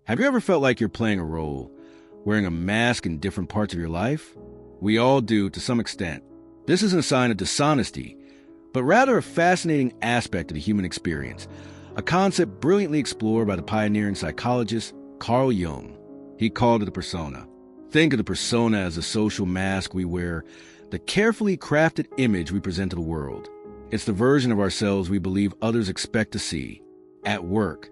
Have you ever felt like you're playing a role, wearing a mask in different parts of your life? We all do to some extent. This isn't a sign of dishonesty, but rather a fascinating aspect of the human experience, a concept brilliantly explored by the pioneering psychologist Carl Jung. He called it the persona. Think of the persona as a social mask we wear, the carefully crafted image we present to the world. It's the version of ourselves we believe others expect to see. At work,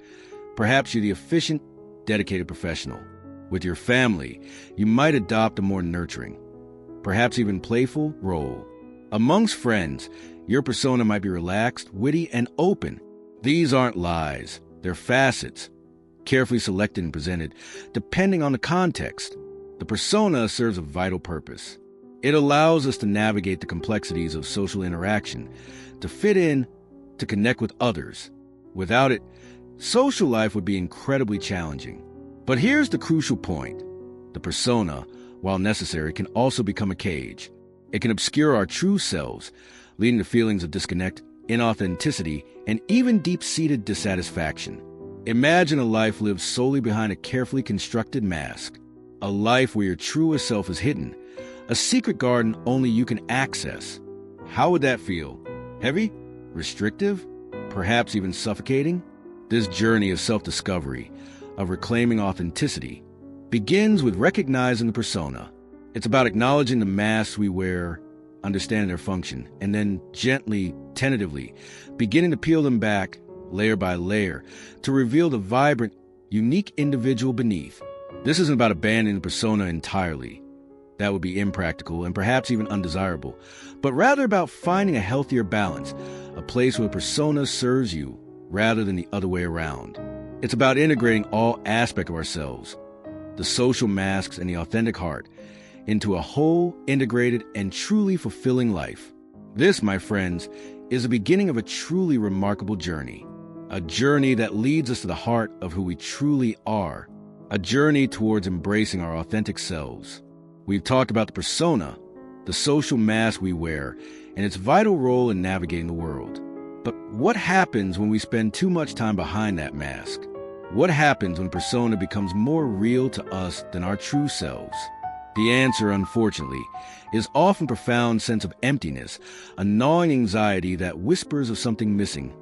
perhaps you're the efficient, dedicated professional. With your family, you might adopt a more nurturing, perhaps even playful role. Amongst friends, your persona might be relaxed, witty, and open. These aren't lies. They're facets, carefully selected and presented, depending on the context. The persona serves a vital purpose. It allows us to navigate the complexities of social interaction, to fit in, to connect with others. Without it, social life would be incredibly challenging. But here's the crucial point. The persona, while necessary, can also become a cage. It can obscure our true selves, leading to feelings of disconnect, inauthenticity, and even deep-seated dissatisfaction. Imagine a life lived solely behind a carefully constructed mask. A life where your truest self is hidden, a secret garden only you can access. How would that feel? Heavy? Restrictive? Perhaps even suffocating? This journey of self-discovery, of reclaiming authenticity, begins with recognizing the persona. It's about acknowledging the masks we wear, understanding their function, and then gently, tentatively, beginning to peel them back, layer by layer, to reveal the vibrant, unique individual beneath. This isn't about abandoning the persona entirely. That would be impractical and perhaps even undesirable, but rather about finding a healthier balance, a place where the persona serves you rather than the other way around. It's about integrating all aspects of ourselves, the social masks and the authentic heart, into a whole, integrated, and truly fulfilling life. This, my friends, is the beginning of a truly remarkable journey, a journey that leads us to the heart of who we truly are, a journey towards embracing our authentic selves. We've talked about the persona, the social mask we wear, and its vital role in navigating the world. But what happens when we spend too much time behind that mask? What happens when persona becomes more real to us than our true selves? The answer, unfortunately, is often a profound sense of emptiness, a gnawing anxiety that whispers of something missing,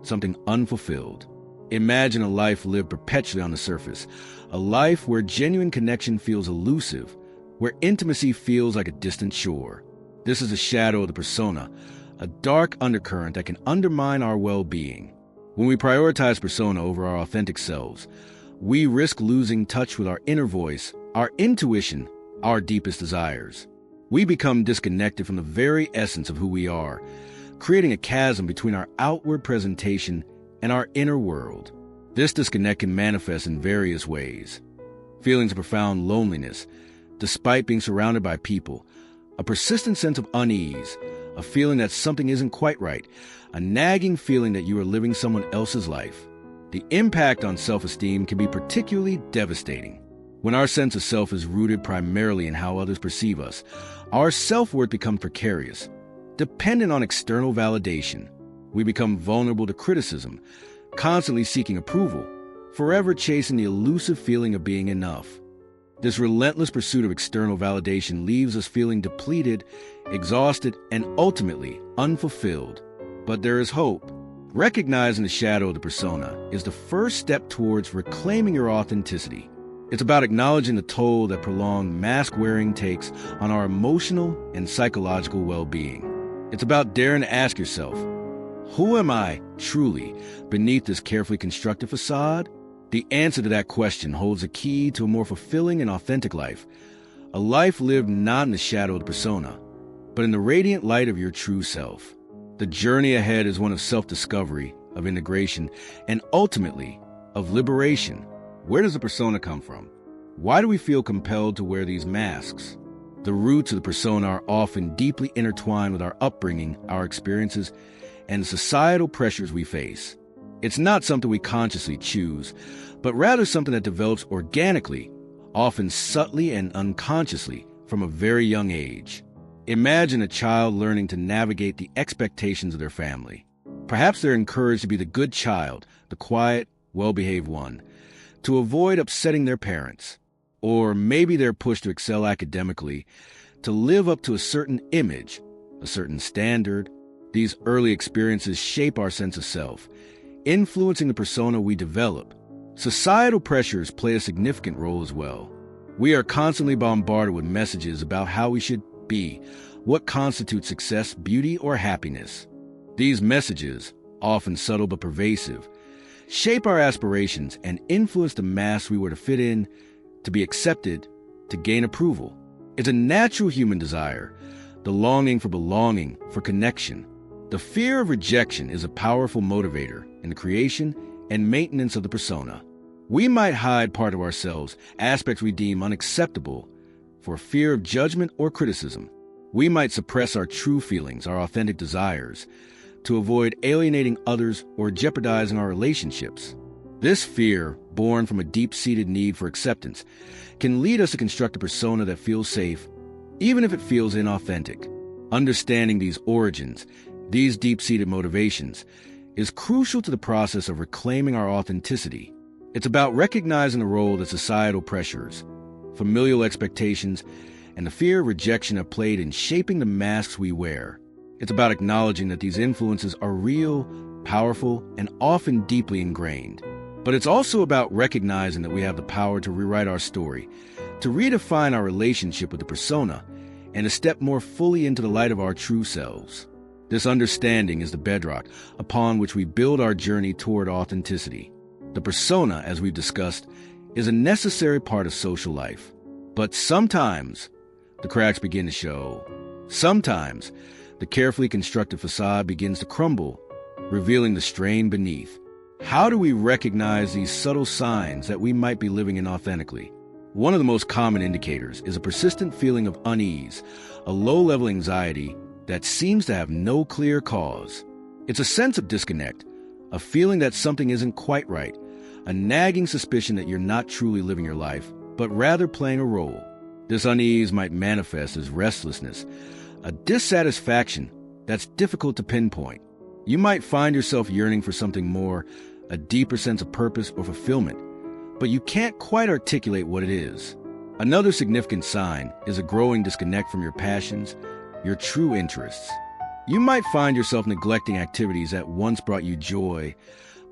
something unfulfilled. Imagine a life lived perpetually on the surface, a life where genuine connection feels elusive, where intimacy feels like a distant shore. This is a shadow of the persona, a dark undercurrent that can undermine our well-being. When we prioritize persona over our authentic selves, we risk losing touch with our inner voice, our intuition, our deepest desires. We become disconnected from the very essence of who we are, creating a chasm between our outward presentation and our inner world. This disconnect can manifest in various ways. Feelings of profound loneliness, despite being surrounded by people, a persistent sense of unease, a feeling that something isn't quite right, a nagging feeling that you are living someone else's life. The impact on self-esteem can be particularly devastating. When our sense of self is rooted primarily in how others perceive us, our self-worth becomes precarious, dependent on external validation. We become vulnerable to criticism, constantly seeking approval, forever chasing the elusive feeling of being enough. This relentless pursuit of external validation leaves us feeling depleted, exhausted, and ultimately unfulfilled. But there is hope. Recognizing the shadow of the persona is the first step towards reclaiming your authenticity. It's about acknowledging the toll that prolonged mask-wearing takes on our emotional and psychological well-being. It's about daring to ask yourself, who am I truly beneath this carefully constructed facade? The answer to that question holds a key to a more fulfilling and authentic life, a life lived not in the shadow of the persona, but in the radiant light of your true self. The journey ahead is one of self-discovery, of integration, and ultimately, of liberation. Where does the persona come from? Why do we feel compelled to wear these masks? The roots of the persona are often deeply intertwined with our upbringing, our experiences, and the societal pressures we face. It's not something we consciously choose, but rather something that develops organically, often subtly and unconsciously, from a very young age. Imagine a child learning to navigate the expectations of their family. Perhaps they're encouraged to be the good child, the quiet, well-behaved one, to avoid upsetting their parents. Or maybe they're pushed to excel academically, to live up to a certain image, a certain standard. These early experiences shape our sense of self, influencing the persona we develop. Societal pressures play a significant role as well. We are constantly bombarded with messages about how we should be, what constitutes success, beauty, or happiness. These messages, often subtle but pervasive, shape our aspirations and influence the masks we were to fit in, to be accepted, to gain approval. It's a natural human desire, the longing for belonging, for connection. The fear of rejection is a powerful motivator in the creation and maintenance of the persona. We might hide part of ourselves, aspects we deem unacceptable, for fear of judgment or criticism. We might suppress our true feelings, our authentic desires, to avoid alienating others or jeopardizing our relationships. This fear, born from a deep-seated need for acceptance, can lead us to construct a persona that feels safe, even if it feels inauthentic. Understanding these origins, these deep-seated motivations, is crucial to the process of reclaiming our authenticity. It's about recognizing the role that societal pressures, familial expectations, and the fear of rejection have played in shaping the masks we wear. It's about acknowledging that these influences are real, powerful, and often deeply ingrained. But it's also about recognizing that we have the power to rewrite our story, to redefine our relationship with the persona, and to step more fully into the light of our true selves. This understanding is the bedrock upon which we build our journey toward authenticity. The persona, as we've discussed, is a necessary part of social life. But sometimes the cracks begin to show. Sometimes the carefully constructed facade begins to crumble, revealing the strain beneath. How do we recognize these subtle signs that we might be living inauthentically? One of the most common indicators is a persistent feeling of unease, a low-level anxiety that seems to have no clear cause. It's a sense of disconnect, a feeling that something isn't quite right, a nagging suspicion that you're not truly living your life, but rather playing a role. This unease might manifest as restlessness, a dissatisfaction that's difficult to pinpoint. You might find yourself yearning for something more, a deeper sense of purpose or fulfillment, but you can't quite articulate what it is. Another significant sign is a growing disconnect from your passions, your true interests. You might find yourself neglecting activities that once brought you joy,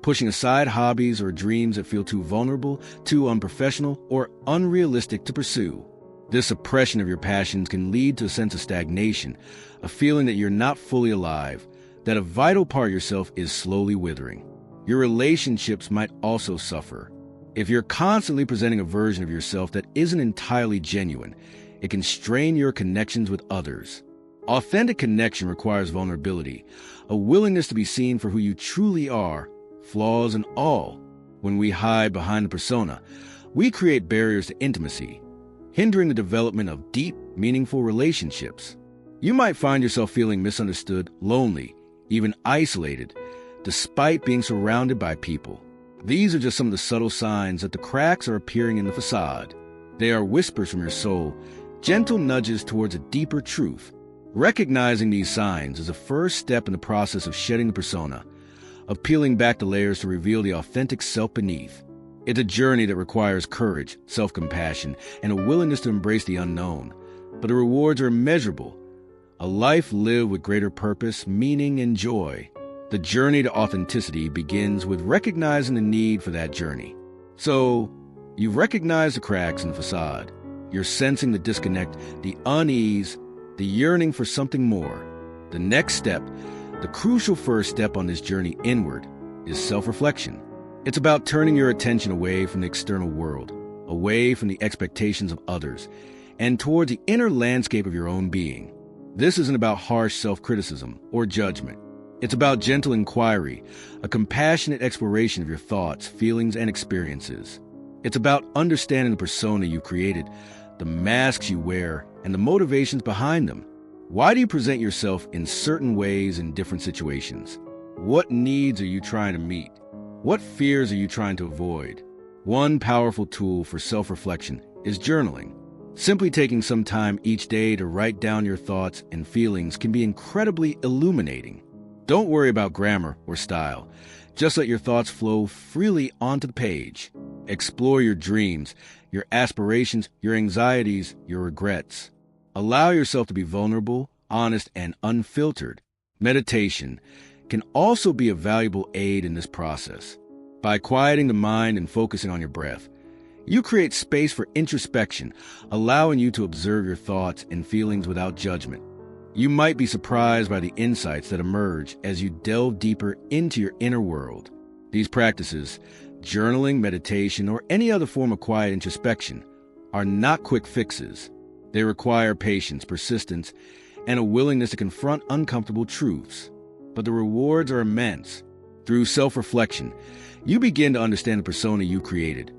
pushing aside hobbies or dreams that feel too vulnerable, too unprofessional, or unrealistic to pursue. This suppression of your passions can lead to a sense of stagnation, a feeling that you're not fully alive, that a vital part of yourself is slowly withering. Your relationships might also suffer. If you're constantly presenting a version of yourself that isn't entirely genuine, it can strain your connections with others. Authentic connection requires vulnerability, a willingness to be seen for who you truly are, flaws and all. When we hide behind the persona, we create barriers to intimacy, hindering the development of deep, meaningful relationships. You might find yourself feeling misunderstood, lonely, even isolated, despite being surrounded by people. These are just some of the subtle signs that the cracks are appearing in the facade. They are whispers from your soul, gentle nudges towards a deeper truth. Recognizing these signs is a first step in the process of shedding the persona, of peeling back the layers to reveal the authentic self beneath. It's a journey that requires courage, self-compassion, and a willingness to embrace the unknown. But the rewards are immeasurable. A life lived with greater purpose, meaning, and joy. The journey to authenticity begins with recognizing the need for that journey. So, you've recognized the cracks in the facade. You're sensing the disconnect, the unease, the yearning for something more. The next step, the crucial first step on this journey inward, is self-reflection. It's about turning your attention away from the external world, away from the expectations of others, and towards the inner landscape of your own being. This isn't about harsh self-criticism or judgment. It's about gentle inquiry, a compassionate exploration of your thoughts, feelings, and experiences. It's about understanding the persona you created, the masks you wear, and the motivations behind them. Why do you present yourself in certain ways in different situations? What needs are you trying to meet? What fears are you trying to avoid? One powerful tool for self-reflection is journaling. Simply taking some time each day to write down your thoughts and feelings can be incredibly illuminating. Don't worry about grammar or style. Just let your thoughts flow freely onto the page. Explore your dreams, your aspirations, your anxieties, your regrets. Allow yourself to be vulnerable, honest, and unfiltered. Meditation can also be a valuable aid in this process. By quieting the mind and focusing on your breath, you create space for introspection, allowing you to observe your thoughts and feelings without judgment. You might be surprised by the insights that emerge as you delve deeper into your inner world. These practices, journaling, meditation, or any other form of quiet introspection, are not quick fixes. They require patience, persistence, and a willingness to confront uncomfortable truths. But the rewards are immense. Through self-reflection, you begin to understand the persona you created,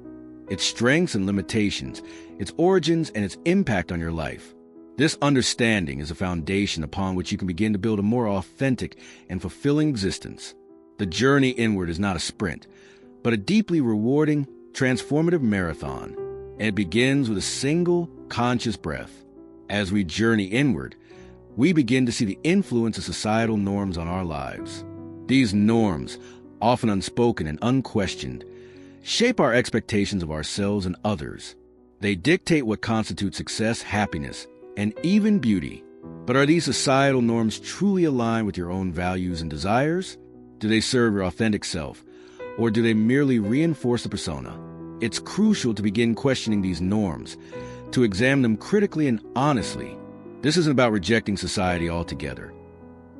its strengths and limitations, its origins, and its impact on your life. This understanding is a foundation upon which you can begin to build a more authentic and fulfilling existence. The journey inward is not a sprint, but a deeply rewarding, transformative marathon, and it begins with a single, conscious breath. As we journey inward, we begin to see the influence of societal norms on our lives. These norms, often unspoken and unquestioned, shape our expectations of ourselves and others. They dictate what constitutes success, happiness, and even beauty. But are these societal norms truly aligned with your own values and desires? Do they serve your authentic self, or do they merely reinforce the persona? It's crucial to begin questioning these norms, to examine them critically and honestly. This isn't about rejecting society altogether.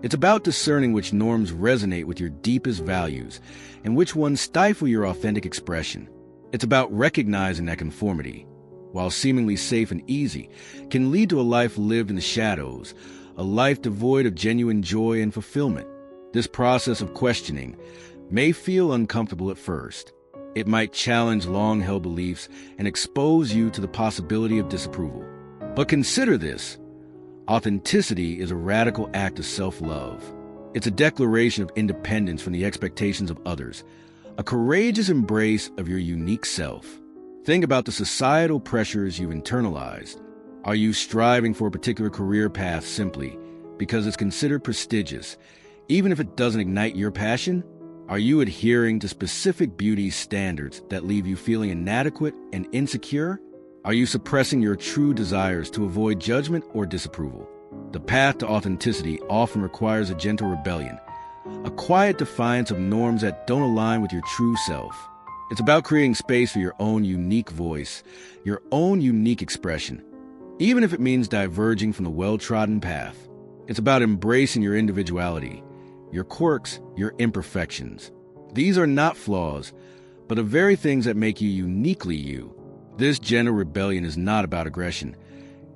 It's about discerning which norms resonate with your deepest values and which ones stifle your authentic expression. It's about recognizing that conformity, while seemingly safe and easy, can lead to a life lived in the shadows, a life devoid of genuine joy and fulfillment. This process of questioning may feel uncomfortable at first. It might challenge long-held beliefs and expose you to the possibility of disapproval. But consider this. Authenticity is a radical act of self-love. It's a declaration of independence from the expectations of others, a courageous embrace of your unique self. Think about the societal pressures you've internalized. Are you striving for a particular career path simply because it's considered prestigious, even if it doesn't ignite your passion? Are you adhering to specific beauty standards that leave you feeling inadequate and insecure? Are you suppressing your true desires to avoid judgment or disapproval? The path to authenticity often requires a gentle rebellion, a quiet defiance of norms that don't align with your true self. It's about creating space for your own unique voice, your own unique expression, even if it means diverging from the well-trodden path. It's about embracing your individuality, your quirks, your imperfections. These are not flaws, but the very things that make you uniquely you. This gentle rebellion is not about aggression.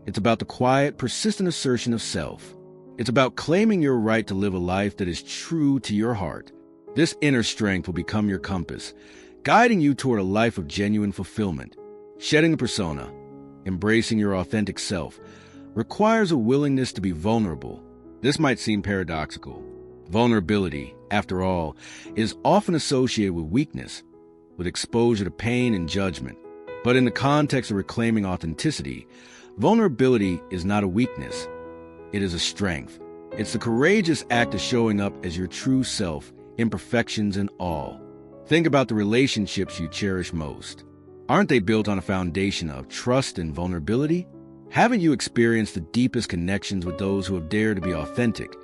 It's about the quiet, persistent assertion of self. It's about claiming your right to live a life that is true to your heart. This inner strength will become your compass, guiding you toward a life of genuine fulfillment. Shedding the persona, embracing your authentic self, requires a willingness to be vulnerable. This might seem paradoxical. Vulnerability, after all, is often associated with weakness, with exposure to pain and judgment. But in the context of reclaiming authenticity, vulnerability is not a weakness. It is a strength. It's the courageous act of showing up as your true self, imperfections and all. Think about the relationships you cherish most. Aren't they built on a foundation of trust and vulnerability? Haven't you experienced the deepest connections with those who have dared to be authentic,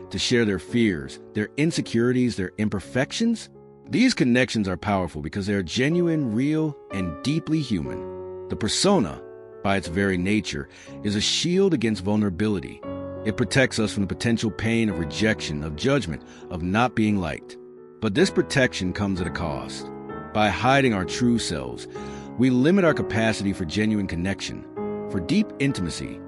to share their fears, their insecurities, their imperfections? These connections are powerful because they are genuine, real, and deeply human. The persona, by its very nature, is a shield against vulnerability. It protects us from the potential pain of rejection, of judgment, of not being liked. But this protection comes at a cost. By hiding our true selves, we limit our capacity for genuine connection, for deep intimacy,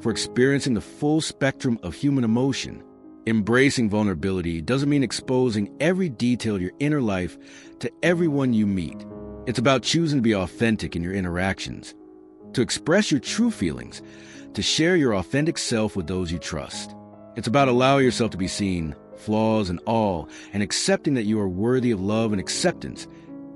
for experiencing the full spectrum of human emotion. Embracing vulnerability doesn't mean exposing every detail of your inner life to everyone you meet. It's about choosing to be authentic in your interactions, to express your true feelings, to share your authentic self with those you trust. It's about allowing yourself to be seen, flaws and all, and accepting that you are worthy of love and acceptance,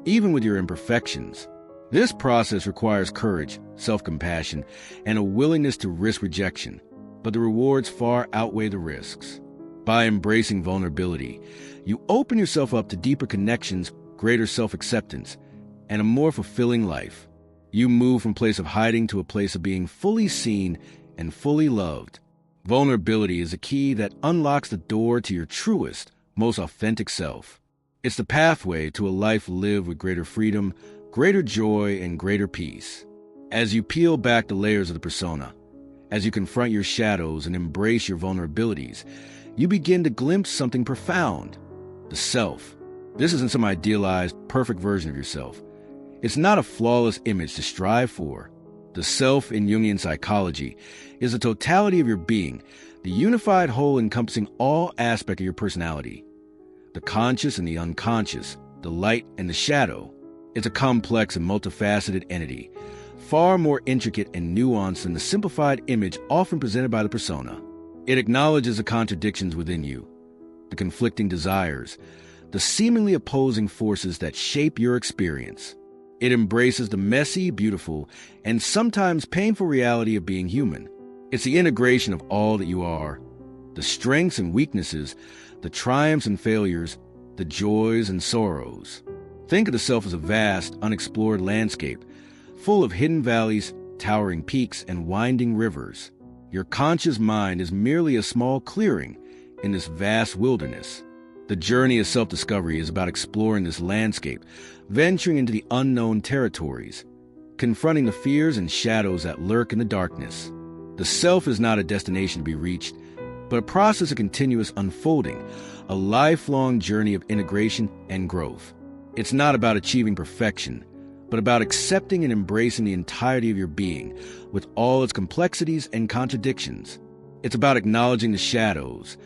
even with your imperfections. This process requires courage, self-compassion, and a willingness to risk rejection, but the rewards far outweigh the risks. By embracing vulnerability, you open yourself up to deeper connections, greater self-acceptance, and a more fulfilling life. You move from a place of hiding to a place of being fully seen and fully loved. Vulnerability is a key that unlocks the door to your truest, most authentic self. It's the pathway to a life lived with greater freedom, greater joy, and greater peace. As you peel back the layers of the persona, as you confront your shadows and embrace your vulnerabilities, you begin to glimpse something profound: the self. This isn't some idealized, perfect version of yourself. It's not a flawless image to strive for. The self in Jungian psychology is the totality of your being, the unified whole encompassing all aspects of your personality. The conscious and the unconscious, the light and the shadow. It's a complex and multifaceted entity, far more intricate and nuanced than the simplified image often presented by the persona. It acknowledges the contradictions within you, the conflicting desires, the seemingly opposing forces that shape your experience. It embraces the messy, beautiful, and sometimes painful reality of being human. It's the integration of all that you are, the strengths and weaknesses, the triumphs and failures, the joys and sorrows. Think of the self as a vast, unexplored landscape, full of hidden valleys, towering peaks, and winding rivers. Your conscious mind is merely a small clearing in this vast wilderness. The journey of self-discovery is about exploring this landscape, venturing into the unknown territories, confronting the fears and shadows that lurk in the darkness. The self is not a destination to be reached, but a process of continuous unfolding, a lifelong journey of integration and growth. It's not about achieving perfection, but about accepting and embracing the entirety of your being, with all its complexities and contradictions. It's about acknowledging the shadows,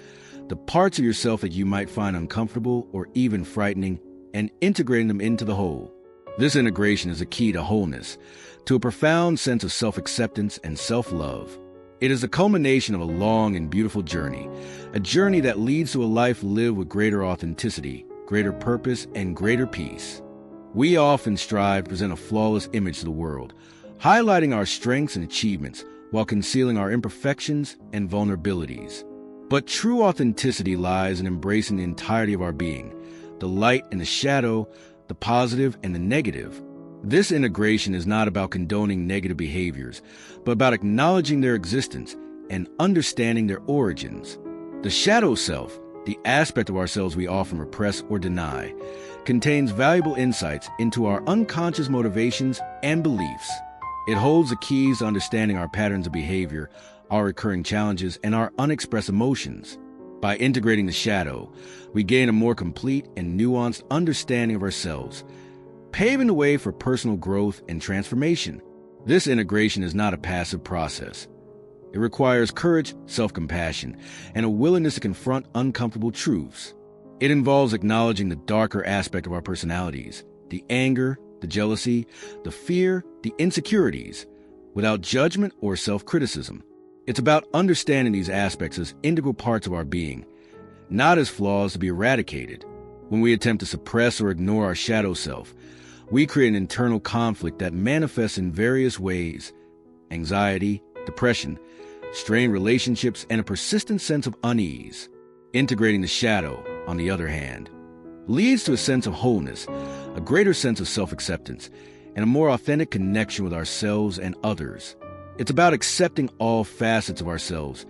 the parts of yourself that you might find uncomfortable or even frightening, and integrating them into the whole. This integration is a key to wholeness, to a profound sense of self-acceptance and self-love. It is the culmination of a long and beautiful journey, a journey that leads to a life lived with greater authenticity, greater purpose, and greater peace. We often strive to present a flawless image to the world, highlighting our strengths and achievements while concealing our imperfections and vulnerabilities. But true authenticity lies in embracing the entirety of our being, the light and the shadow, the positive and the negative. This integration is not about condoning negative behaviors, but about acknowledging their existence and understanding their origins. The shadow self, the aspect of ourselves we often repress or deny, contains valuable insights into our unconscious motivations and beliefs. It holds the keys to understanding our patterns of behavior, our recurring challenges, and our unexpressed emotions. By integrating the shadow, we gain a more complete and nuanced understanding of ourselves, paving the way for personal growth and transformation. This integration is not a passive process. It requires courage, self-compassion, and a willingness to confront uncomfortable truths. It involves acknowledging the darker aspect of our personalities, the anger, the jealousy, the fear, the insecurities, without judgment or self-criticism. It's about understanding these aspects as integral parts of our being, not as flaws to be eradicated. When we attempt to suppress or ignore our shadow self, we create an internal conflict that manifests in various ways: anxiety, depression, strained relationships, and a persistent sense of unease. Integrating the shadow, on the other hand, leads to a sense of wholeness, a greater sense of self-acceptance, and a more authentic connection with ourselves and others. It's about accepting all facets of ourselves,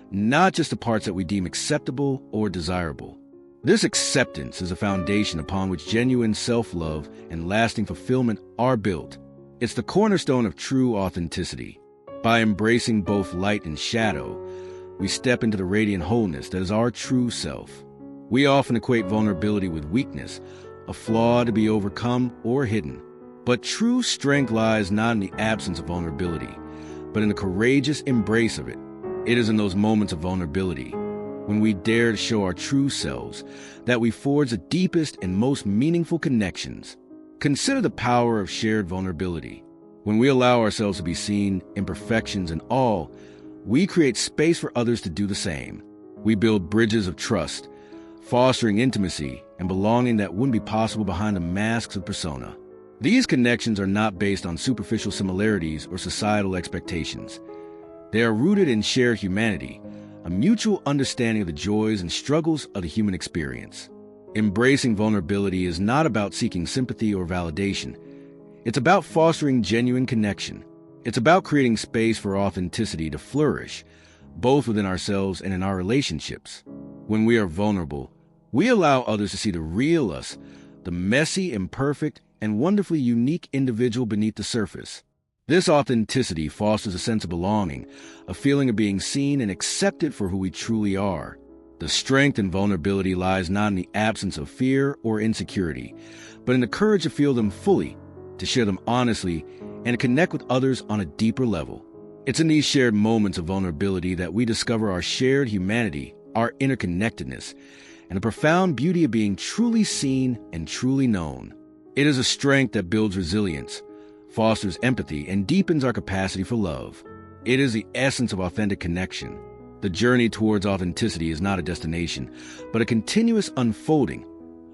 not just the parts that we deem acceptable or desirable. This acceptance is a foundation upon which genuine self-love and lasting fulfillment are built. It's the cornerstone of true authenticity. By embracing both light and shadow, we step into the radiant wholeness that is our true self. We often equate vulnerability with weakness, a flaw to be overcome or hidden. But true strength lies not in the absence of vulnerability, but in the courageous embrace of it. It is in those moments of vulnerability, when we dare to show our true selves, that we forge the deepest and most meaningful connections. Consider the power of shared vulnerability. When we allow ourselves to be seen, imperfections and all, we create space for others to do the same. We build bridges of trust, fostering intimacy and belonging that wouldn't be possible behind the masks of persona. These connections are not based on superficial similarities or societal expectations. They are rooted in shared humanity, a mutual understanding of the joys and struggles of the human experience. Embracing vulnerability is not about seeking sympathy or validation. It's about fostering genuine connection. It's about creating space for authenticity to flourish, both within ourselves and in our relationships. When we are vulnerable, we allow others to see the real us, the messy, imperfect, and wonderfully unique individual beneath the surface. This authenticity fosters a sense of belonging, a feeling of being seen and accepted for who we truly are. The strength in vulnerability lies not in the absence of fear or insecurity, but in the courage to feel them fully, to share them honestly, and to connect with others on a deeper level. It's in these shared moments of vulnerability that we discover our shared humanity, our interconnectedness, and the profound beauty of being truly seen and truly known. It is a strength that builds resilience, fosters empathy, and deepens our capacity for love. It is the essence of authentic connection. The journey towards authenticity is not a destination, but a continuous unfolding,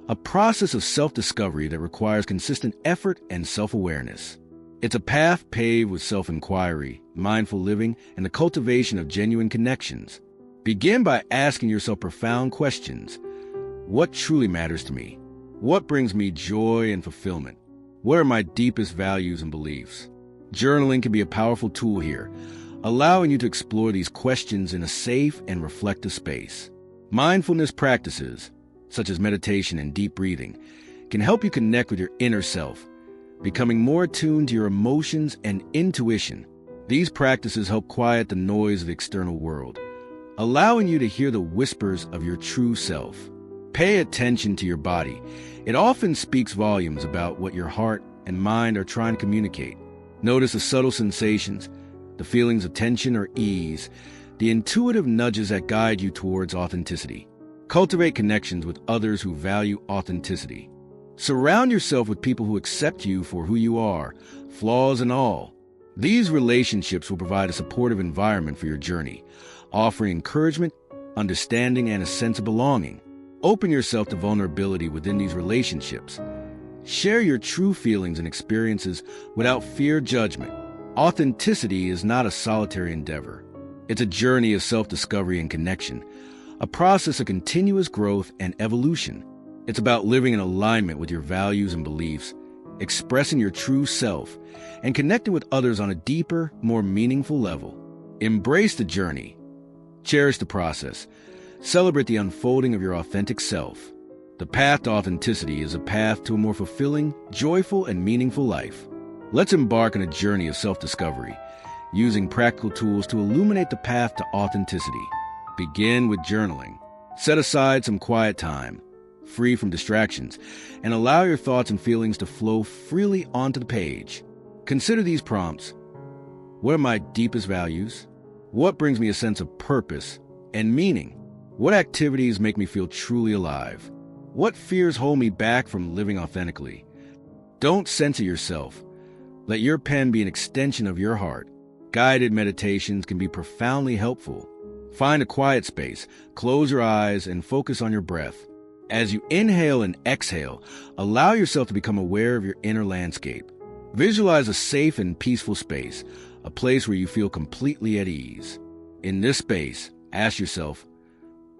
a process of self-discovery that requires consistent effort and self-awareness. It's a path paved with self-inquiry, mindful living, and the cultivation of genuine connections. Begin by asking yourself profound questions. What truly matters to me? What brings me joy and fulfillment? What are my deepest values and beliefs? Journaling can be a powerful tool here, allowing you to explore these questions in a safe and reflective space. Mindfulness practices, such as meditation and deep breathing, can help you connect with your inner self, becoming more attuned to your emotions and intuition. These practices help quiet the noise of the external world, allowing you to hear the whispers of your true self. Pay attention to your body. It often speaks volumes about what your heart and mind are trying to communicate. Notice the subtle sensations, the feelings of tension or ease, the intuitive nudges that guide you towards authenticity. Cultivate connections with others who value authenticity. Surround yourself with people who accept you for who you are, flaws and all. These relationships will provide a supportive environment for your journey, offering encouragement, understanding, and a sense of belonging. Open yourself to vulnerability within these relationships. Share your true feelings and experiences without fear or judgment. Authenticity is not a solitary endeavor. It's a journey of self-discovery and connection, a process of continuous growth and evolution. It's about living in alignment with your values and beliefs, expressing your true self, and connecting with others on a deeper, more meaningful level. Embrace the journey. Cherish the process. Celebrate the unfolding of your authentic self. The path to authenticity is a path to a more fulfilling, joyful, and meaningful life. Let's embark on a journey of self-discovery, using practical tools to illuminate the path to authenticity. Begin with journaling. Set aside some quiet time, free from distractions, and allow your thoughts and feelings to flow freely onto the page. Consider these prompts. What are my deepest values? What brings me a sense of purpose and meaning? What activities make me feel truly alive? What fears hold me back from living authentically? Don't censor yourself. Let your pen be an extension of your heart. Guided meditations can be profoundly helpful. Find a quiet space, close your eyes, and focus on your breath. As you inhale and exhale, allow yourself to become aware of your inner landscape. Visualize a safe and peaceful space, a place where you feel completely at ease. In this space, ask yourself,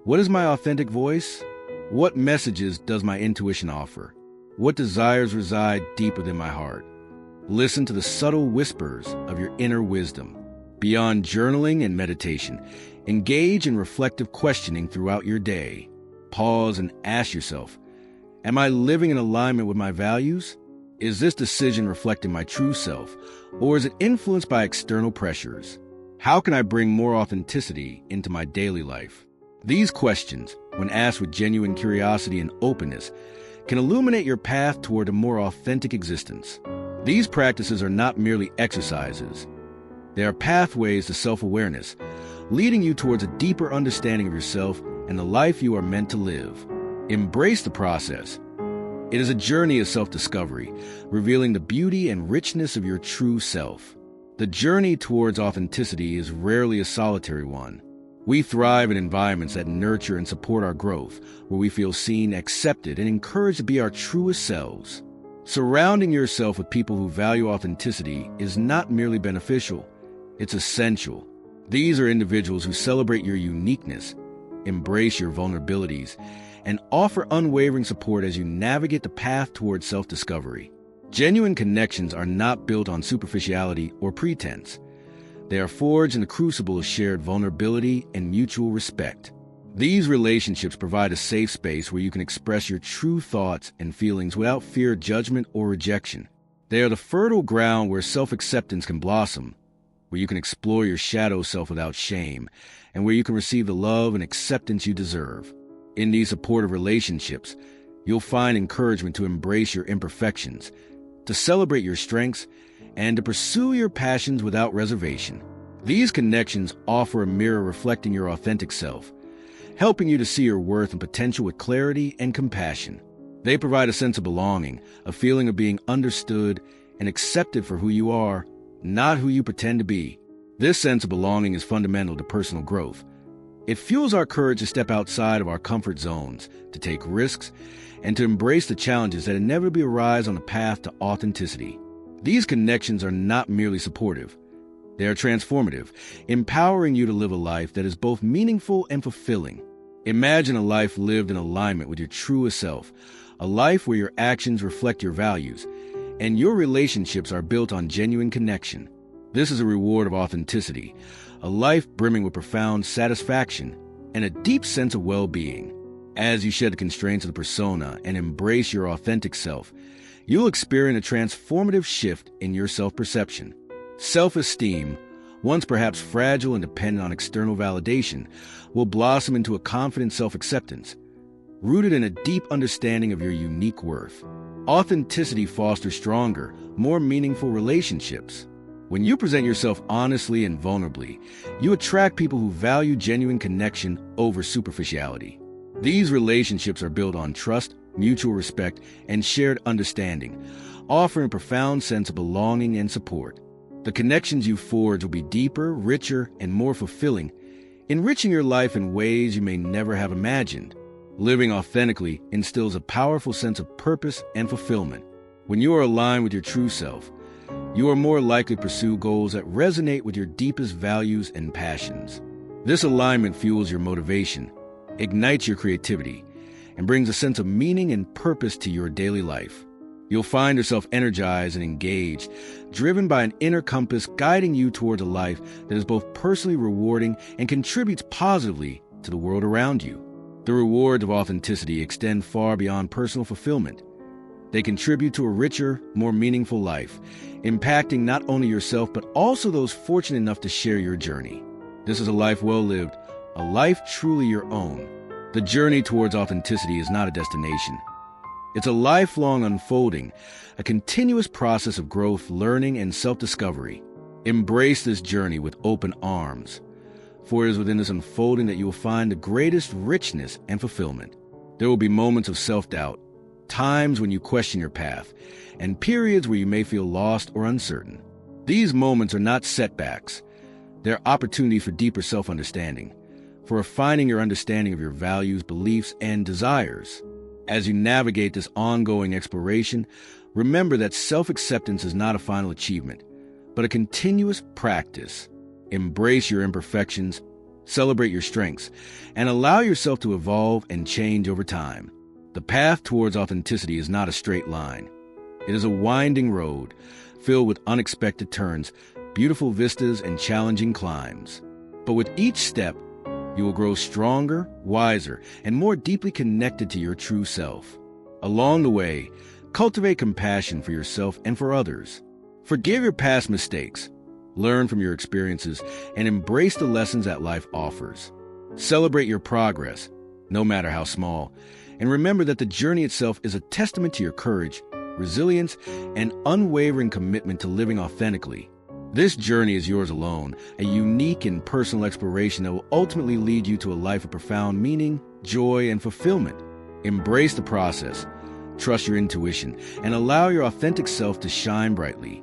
what is my authentic voice? What messages does my intuition offer? What desires reside deep within my heart? Listen to the subtle whispers of your inner wisdom. Beyond journaling and meditation, engage in reflective questioning throughout your day. Pause and ask yourself, am I living in alignment with my values? Is this decision reflecting my true self, or is it influenced by external pressures? How can I bring more authenticity into my daily life? These questions, when asked with genuine curiosity and openness, can illuminate your path toward a more authentic existence. These practices are not merely exercises. They are pathways to self-awareness, leading you towards a deeper understanding of yourself and the life you are meant to live. Embrace the process. It is a journey of self-discovery, revealing the beauty and richness of your true self. The journey towards authenticity is rarely a solitary one. We thrive in environments that nurture and support our growth, where we feel seen, accepted, and encouraged to be our truest selves. Surrounding yourself with people who value authenticity is not merely beneficial, it's essential. These are individuals who celebrate your uniqueness, embrace your vulnerabilities, and offer unwavering support as you navigate the path towards self-discovery. Genuine connections are not built on superficiality or pretense. They are forged in the crucible of shared vulnerability and mutual respect. These relationships provide a safe space where you can express your true thoughts and feelings without fear of judgment or rejection. They are the fertile ground where self-acceptance can blossom, where you can explore your shadow self without shame, and where you can receive the love and acceptance you deserve. In these supportive relationships, you'll find encouragement to embrace your imperfections, to celebrate your strengths, and to pursue your passions without reservation. These connections offer a mirror reflecting your authentic self, helping you to see your worth and potential with clarity and compassion. They provide a sense of belonging, a feeling of being understood and accepted for who you are, not who you pretend to be. This sense of belonging is fundamental to personal growth. It fuels our courage to step outside of our comfort zones, to take risks, and to embrace the challenges that inevitably arise on the path to authenticity. These connections are not merely supportive. They are transformative, empowering you to live a life that is both meaningful and fulfilling. Imagine a life lived in alignment with your truest self, a life where your actions reflect your values, and your relationships are built on genuine connection. This is a reward of authenticity, a life brimming with profound satisfaction and a deep sense of well-being. As you shed the constraints of the persona and embrace your authentic self, you'll experience a transformative shift in your self-perception. Self-esteem, once perhaps fragile and dependent on external validation, will blossom into a confident self-acceptance, rooted in a deep understanding of your unique worth. Authenticity fosters stronger, more meaningful relationships. When you present yourself honestly and vulnerably, you attract people who value genuine connection over superficiality. These relationships are built on trust, mutual respect, and shared understanding, offering a profound sense of belonging and support. The connections you forge will be deeper, richer, and more fulfilling, enriching your life in ways you may never have imagined. Living authentically instills a powerful sense of purpose and fulfillment. When you are aligned with your true self, you are more likely to pursue goals that resonate with your deepest values and passions. This alignment fuels your motivation, ignites your creativity, and brings a sense of meaning and purpose to your daily life. You'll find yourself energized and engaged, driven by an inner compass guiding you towards a life that is both personally rewarding and contributes positively to the world around you. The rewards of authenticity extend far beyond personal fulfillment. They contribute to a richer, more meaningful life, impacting not only yourself but also those fortunate enough to share your journey. This is a life well lived, a life truly your own. The journey towards authenticity is not a destination. It's a lifelong unfolding, a continuous process of growth, learning, and self-discovery. Embrace this journey with open arms, for it is within this unfolding that you will find the greatest richness and fulfillment. There will be moments of self-doubt, times when you question your path, and periods where you may feel lost or uncertain. These moments are not setbacks. They're opportunity for deeper self-understanding, for refining your understanding of your values, beliefs, and desires. As you navigate this ongoing exploration, remember that self-acceptance is not a final achievement, but a continuous practice. Embrace your imperfections, celebrate your strengths, and allow yourself to evolve and change over time. The path towards authenticity is not a straight line. It is a winding road, filled with unexpected turns, beautiful vistas, and challenging climbs. But with each step, you will grow stronger, wiser, and more deeply connected to your true self. Along the way, cultivate compassion for yourself and for others. Forgive your past mistakes, learn from your experiences, and embrace the lessons that life offers. Celebrate your progress, no matter how small, and remember that the journey itself is a testament to your courage, resilience, and unwavering commitment to living authentically. This journey is yours alone, a unique and personal exploration that will ultimately lead you to a life of profound meaning, joy, and fulfillment. Embrace the process, trust your intuition, and allow your authentic self to shine brightly.